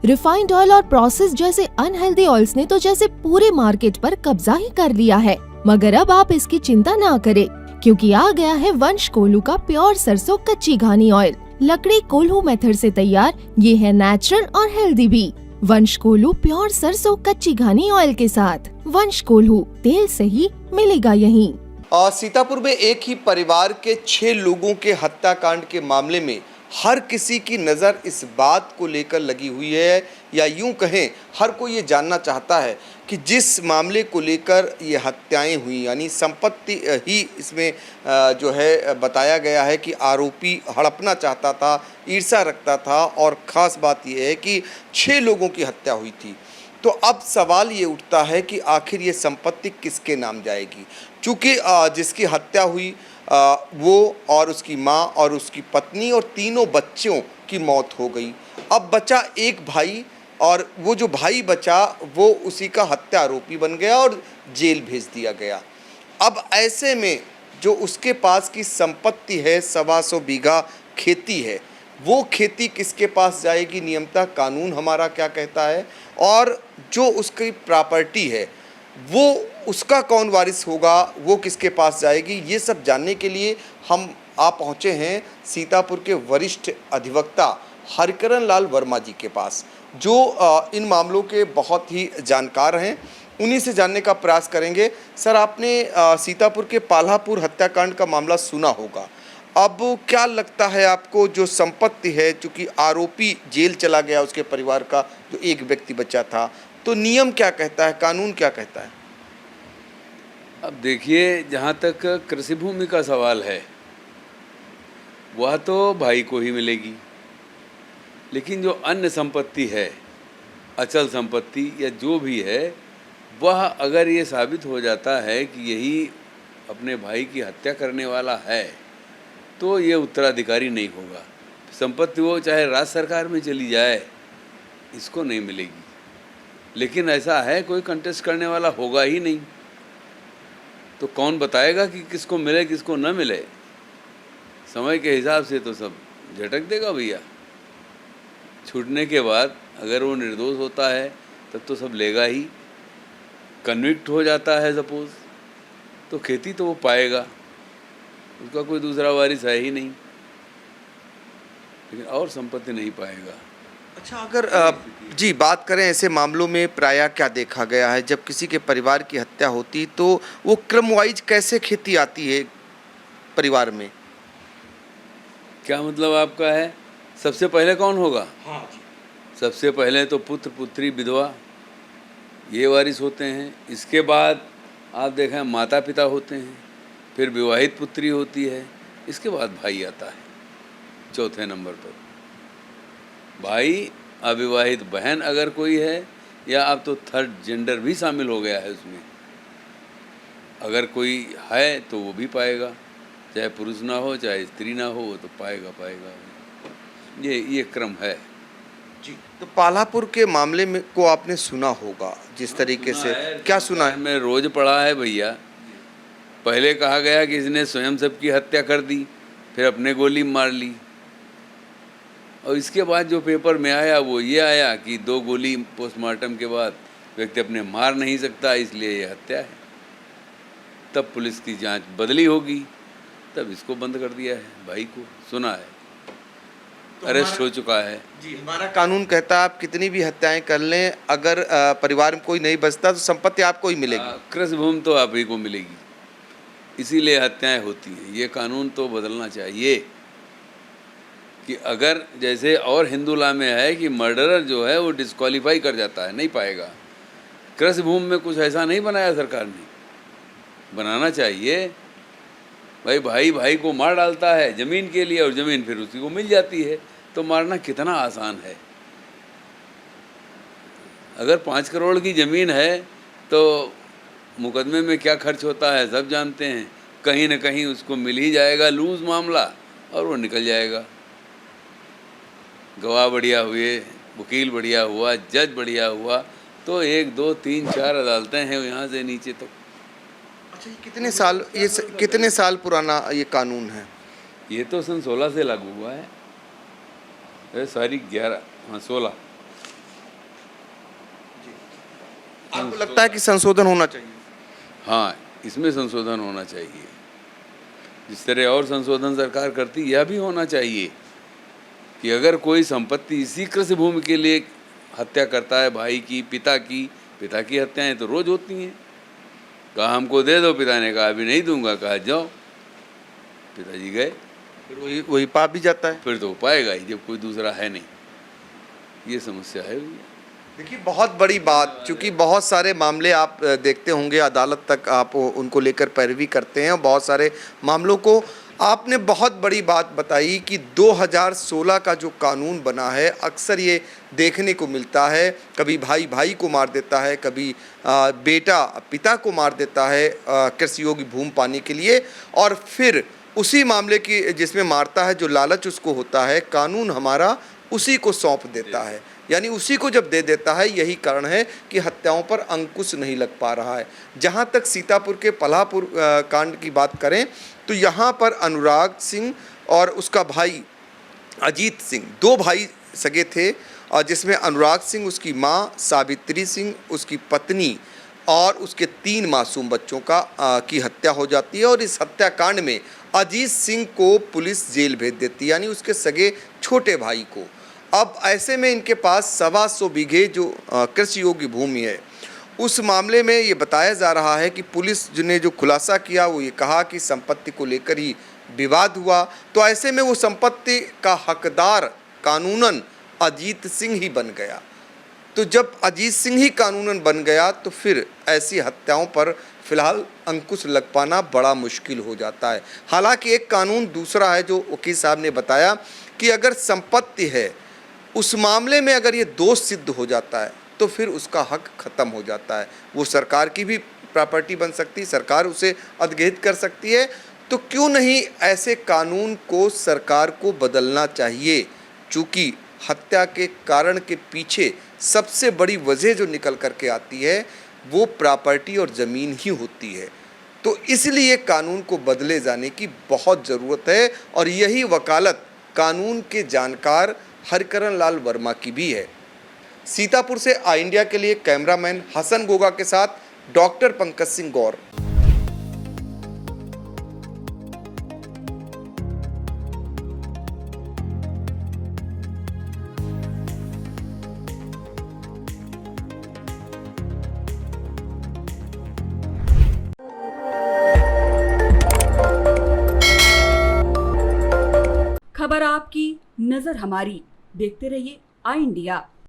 Refined oil और process जैसे unhealthy oils ने तो जैसे पूरे मार्केट पर कब्जा ही कर लिया है। मगर अब आप इसकी चिंता ना करें, क्योंकि आ गया है वंश कोल्हू का प्योर सरसों कच्ची घानी ऑयल। लकड़ी कोल्हू मेथड से तैयार ये है नेचुरल और हेल्दी भी। वंश कोल्हू प्योर सरसों कच्ची घानी ऑयल के साथ। वंश कोल्हू, तेल सही मिलेगा यहीं। सीतापुर में एक ही परिवार के 6 लोगों के हत्याकांड के मामले में हर किसी की नज़र इस बात को लेकर लगी हुई है, या यूं कहें हर कोई ये जानना चाहता है कि जिस मामले को लेकर ये हत्याएं हुई, यानी संपत्ति ही इसमें जो है बताया गया है कि आरोपी हड़पना चाहता था, ईर्ष्या रखता था, और ख़ास बात यह है कि 6 लोगों की हत्या हुई थी। तो अब सवाल ये उठता है कि आखिर ये संपत्ति किसके नाम जाएगी, क्योंकि जिसकी हत्या हुई वो और उसकी माँ और उसकी पत्नी और तीनों बच्चों की मौत हो गई। अब बचा एक भाई, और वो जो भाई बचा वो उसी का हत्या आरोपी बन गया और जेल भेज दिया गया। अब ऐसे में जो उसके पास की संपत्ति है, 125 बीघा खेती है, वो खेती किसके पास जाएगी, नियमतः कानून हमारा क्या कहता है, और जो उसकी प्रॉपर्टी है वो उसका कौन वारिस होगा, वो किसके पास जाएगी, ये सब जानने के लिए हम पहुँचे हैं सीतापुर के वरिष्ठ अधिवक्ता हरिकरण लाल वर्मा जी के पास, जो इन मामलों के बहुत ही जानकार हैं। उन्हीं से जानने का प्रयास करेंगे। सर, आपने सीतापुर के पाल्हापुर हत्याकांड का मामला सुना होगा। अब क्या लगता है आपको, जो संपत्ति है, चूँकि आरोपी जेल चला गया, उसके परिवार का जो एक व्यक्ति बचा था, तो नियम क्या कहता है, कानून क्या कहता है? अब देखिए, जहाँ तक कृषि भूमि का सवाल है वह तो भाई को ही मिलेगी, लेकिन जो अन्य संपत्ति है, अचल संपत्ति या जो भी है, वह अगर ये साबित हो जाता है कि यही अपने भाई की हत्या करने वाला है, तो ये उत्तराधिकारी नहीं होगा। संपत्ति वो चाहे राज्य सरकार में चली जाए, इसको नहीं मिलेगी। लेकिन ऐसा है, कोई कंटेस्ट करने वाला होगा ही नहीं, तो कौन बताएगा कि किसको मिले किसको न मिले? समय के हिसाब से तो सब झटक देगा भैया। छूटने के बाद अगर वो निर्दोष होता है तब तो सब लेगा ही। कन्विक्ट हो जाता है सपोज, तो खेती तो वो पाएगा, उसका कोई दूसरा वारिस है ही नहीं, लेकिन और संपत्ति नहीं पाएगा। अच्छा, अगर जी बात करें ऐसे मामलों में प्रायः क्या देखा गया है, जब किसी के परिवार की हत्या होती तो वो क्रम वाइज कैसे खेती आती है परिवार में? क्या मतलब आपका है? सबसे पहले कौन होगा? हाँ जी। सबसे पहले तो पुत्र पुत्री विधवा ये वारिस होते हैं। इसके बाद आप देखें माता पिता होते हैं, फिर विवाहित पुत्री होती है, इसके बाद भाई आता है चौथे नंबर पर। भाई, अविवाहित बहन अगर कोई है, या अब तो थर्ड जेंडर भी शामिल हो गया है उसमें, अगर कोई है तो वो भी पाएगा, चाहे पुरुष ना हो चाहे स्त्री ना हो, वो तो पाएगा। ये क्रम है जी। तो पाल्हापुर के मामले में को आपने सुना होगा जिस तरीके से, क्या सुना है? मैं रोज पढ़ा है भैया। पहले कहा गया कि इसने स्वयं सबकी हत्या कर दी, फिर अपने गोली मार ली, और इसके बाद जो पेपर में आया वो ये आया कि 2 गोली पोस्टमार्टम के बाद व्यक्ति अपने मार नहीं सकता, इसलिए ये हत्या है। तब पुलिस की जांच बदली होगी, तब इसको बंद कर दिया है। भाई को सुना है, तो अरेस्ट हो चुका है। जी, हमारा कानून कहता है आप कितनी भी हत्याएं कर लें, अगर परिवार में कोई नहीं बचता तो संपत्ति आपको ही मिलेगी। कृषि भूमि तो आप ही को मिलेगी, इसीलिए हत्याएं होती हैं। ये कानून तो बदलना चाहिए कि अगर जैसे और हिंदू लॉ में है कि मर्डरर जो है वो डिस्क्वालीफाई कर जाता है, नहीं पाएगा। कृषि भूमि में कुछ ऐसा नहीं बनाया सरकार ने, बनाना चाहिए। भाई भाई को मार डालता है ज़मीन के लिए, और ज़मीन फिर उसी को मिल जाती है, तो मारना कितना आसान है। अगर 5 करोड़ की ज़मीन है तो मुकदमे में क्या खर्च होता है सब जानते हैं। कहीं न कहीं उसको मिल ही जाएगा लूज़ मामला, और वो निकल जाएगा। गवाह बढ़िया हुए, वकील बढ़िया हुआ, जज बढ़िया हुआ, तो 1 2 3 4 अदालतें हैं यहाँ से नीचे तक। अच्छा, ये कितने साल पुराना ये कानून है? ये तो सन 16 से लागू हुआ है। सारी 11 हाँ 16 लगता है कि संशोधन होना चाहिए। हाँ, इसमें संशोधन होना चाहिए। जिस तरह और संशोधन सरकार करती, यह भी होना चाहिए कि अगर कोई संपत्ति इसी कृषि भूमि के लिए हत्या करता है, भाई की, पिता की हत्याएं तो रोज होती हैं। कहा हमको दे दो, पिता ने कहा अभी नहीं दूंगा, कहा जाओ, पिताजी गए, फिर वही पाप भी जाता है। फिर तो पाएगा ही जब कोई दूसरा है नहीं। ये समस्या है भैया। देखिए बहुत बड़ी बात, क्योंकि बहुत सारे मामले आप देखते होंगे, अदालत तक आप उनको लेकर पैरवी करते हैं और बहुत सारे मामलों को आपने बहुत बड़ी बात बताई कि 2016 का जो कानून बना है, अक्सर ये देखने को मिलता है, कभी भाई भाई को मार देता है, कभी बेटा पिता को मार देता है कृषि योग्य भूमि पाने के लिए, और फिर उसी मामले की जिसमें मारता है, जो लालच उसको होता है, कानून हमारा उसी को सौंप देता है, यानी उसी को जब दे देता है। यही कारण है कि हत्याओं पर अंकुश नहीं लग पा रहा है। जहाँ तक सीतापुर के पल्हापुर कांड की बात करें तो यहाँ पर अनुराग सिंह और उसका भाई अजीत सिंह, 2 भाई सगे थे, और जिसमें अनुराग सिंह, उसकी माँ सावित्री सिंह, उसकी पत्नी और उसके 3 मासूम बच्चों की हत्या हो जाती है। और इस हत्याकांड में अजीत सिंह को पुलिस जेल भेज देती है, यानी उसके सगे छोटे भाई को। अब ऐसे में इनके पास 125 बीघे जो कृषि योग्य भूमि है, उस मामले में ये बताया जा रहा है कि पुलिस ने जो खुलासा किया वो ये कहा कि संपत्ति को लेकर ही विवाद हुआ, तो ऐसे में वो संपत्ति का हकदार कानूनन अजीत सिंह ही बन गया। तो जब अजीत सिंह ही कानूनन बन गया तो फिर ऐसी हत्याओं पर फिलहाल अंकुश लग पाना बड़ा मुश्किल हो जाता है। हालांकि एक कानून दूसरा है जो वकील साहब ने बताया कि अगर संपत्ति है, उस मामले में अगर ये दोष सिद्ध हो जाता है तो फिर उसका हक ख़त्म हो जाता है। वो सरकार की भी प्रॉपर्टी बन सकती है, सरकार उसे अधिग्रहित कर सकती है। तो क्यों नहीं ऐसे कानून को सरकार को बदलना चाहिए, चूँकि हत्या के कारण के पीछे सबसे बड़ी वजह जो निकल कर के आती है वो प्रॉपर्टी और ज़मीन ही होती है। तो इसलिए कानून को बदले जाने की बहुत ज़रूरत है, और यही वकालत कानून के जानकार हरिकरण लाल वर्मा की भी है। सीतापुर से आई इंडिया के लिए कैमरामैन हसन गोगा के साथ डॉक्टर पंकज सिंह गौर। खबर आपकी, नजर हमारी। देखते रहिए आई इंडिया।